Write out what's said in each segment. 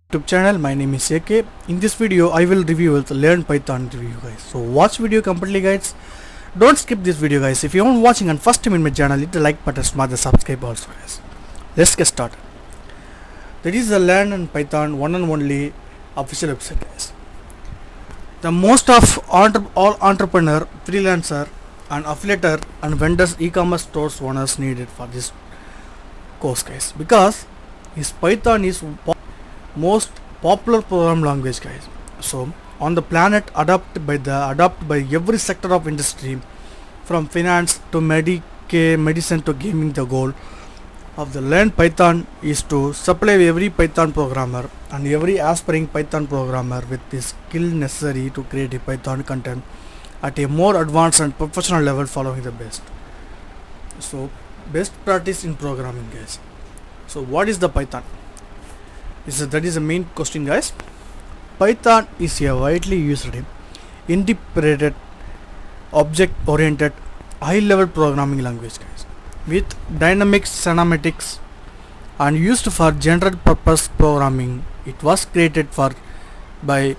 YouTube channel. My name is AK. In this video I will review the Learn Python review guys. So watch video completely guys. Don't skip this video guys. If you are watching and first time in my channel, hit the like button, smash the subscribe also guys. Let's get started. That is the Learn and Python one and only official website guys. The most of all entrepreneur, freelancer and affiliator and vendors, e-commerce stores owners needed for this course guys, because this Python is most popular program language guys. So on the planet, adopted by every sector of industry, from finance to medicine to gaming. The goal of the Learn Python is to supply every Python programmer and every aspiring Python programmer with the skill necessary to create a Python content at a more advanced and professional level, following the best. So best practice in programming guys. So what is the Python? That is the main question guys. Python is a widely used, interpreted, object-oriented, high-level programming language guys, with dynamic semantics and used for general-purpose programming. It was created by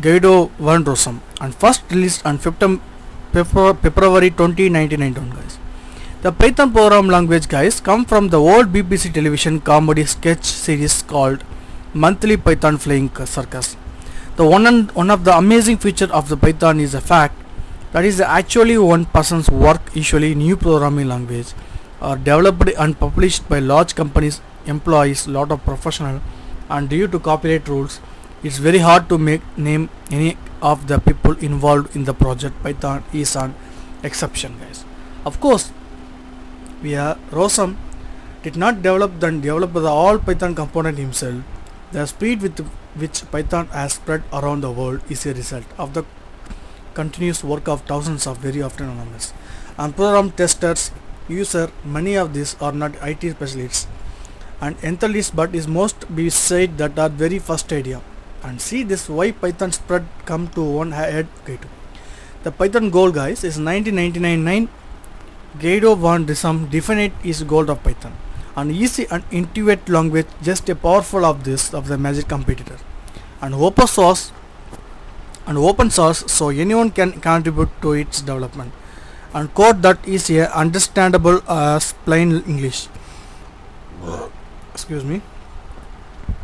Guido van Rossum and first released on February 2019 guys. The Python program language guys come from the old BBC television comedy sketch series called Monthly Python Flying Circus. The one of the amazing feature of the Python is the fact that is actually one person's work. Usually new programming language are developed and published by large companies, employs lot of professional, and due to copyright rules it's very hard to name any of the people involved in the project. Python is an exception guys. Of course, Rossum did not develop the all Python component himself. The speed with which Python has spread around the world is a result of the continuous work of thousands of very often anonymous and program testers, user. Many of these are not IT specialists and enthusiasts, but is most be said that are very first idea. And see this why Python spread come to one head. The Python goal guys is 1999. Guido van Rossum defined his goal of Python, an easy and intuitive language, just a powerful of the major competitor, and open source, so anyone can contribute to its development, and code that is understandable as plain English,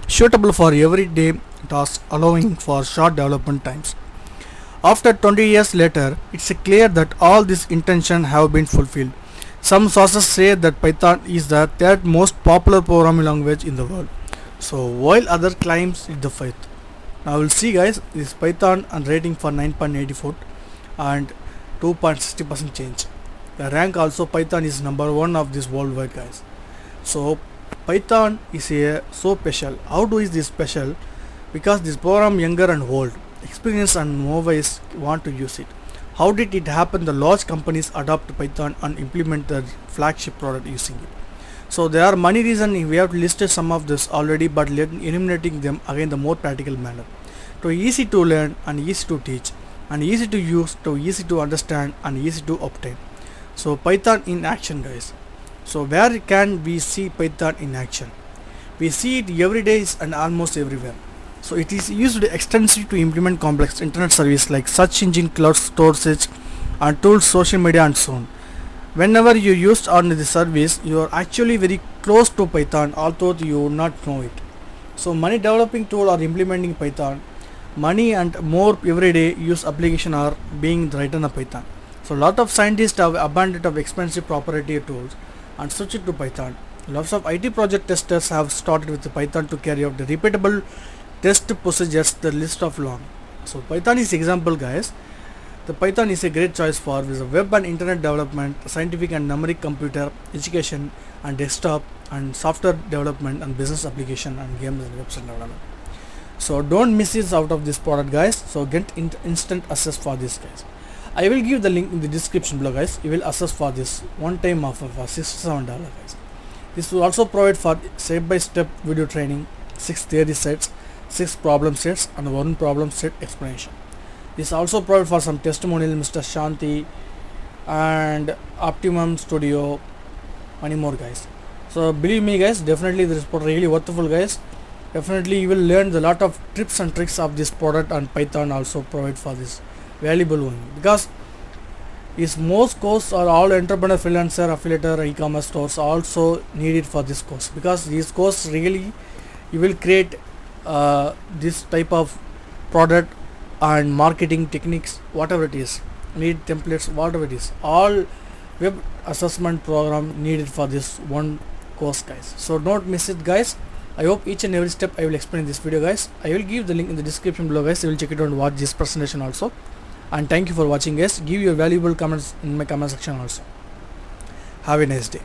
suitable for everyday tasks, allowing for short development times. After 20 years later, it's clear that all these intentions have been fulfilled. Some sources say that Python is the third most popular programming language in the world, so while other claims it the fifth. Now we'll see guys, this Python and rating for 9.84 and 2.60% change. The rank also Python is number one of this worldwide guys. So Python is so special. How do is this special? Because this program younger and old, experienced and novice want to use it. How did it happen? The large companies adopt Python and implement their flagship product using it. So there are many reasons. We have listed some of this already, but eliminating them again the more practical manner. To easy to learn and easy to teach and easy to use, to easy to understand and easy to obtain. So Python in action guys. So where can we see Python in action? We see it every day and almost everywhere. So it is used extensively to implement complex internet service like search engine, cloud storage and tools, social media and so on. Whenever you use on the service, you are actually very close to Python, although you not know it. So many developing tools are implementing Python. Many and more everyday use application are being written in Python. So lot of scientists have abandoned of expensive proprietary tools and switched to Python. Lots of IT project testers have started with the Python to carry out the repeatable test procedures. The list of long. So Python is example guys. The Python is a great choice for web and internet development, scientific and numeric computer, education and desktop and software development and business application and games and website development. So don't miss this out of this product guys. So get instant access for this guys. I will give the link in the description below guys. You will access for this one time offer for $67 guys. This will also provide for step-by-step video training, 6 theory sets, 6 problem sets and 1 problem set explanation. This also provide for some testimonial, Mr. Shanti and Optimum Studio, many more guys. So believe me guys, definitely this is really worthwhile guys. Definitely you will learn a lot of tips and tricks of this product, and Python also provide for this valuable one, because is most course are all entrepreneur, freelancer, affiliate, e-commerce stores also needed for this course, because this course really you will create this type of product and marketing techniques, whatever it is, need templates, whatever it is, all web assessment program needed for this one course, guys. So don't miss it, guys. I hope each and every step I will explain in this video, guys. I will give the link in the description below, guys. You will check it out and watch this presentation also. And thank you for watching, guys. Give your valuable comments in my comment section also. Have a nice day.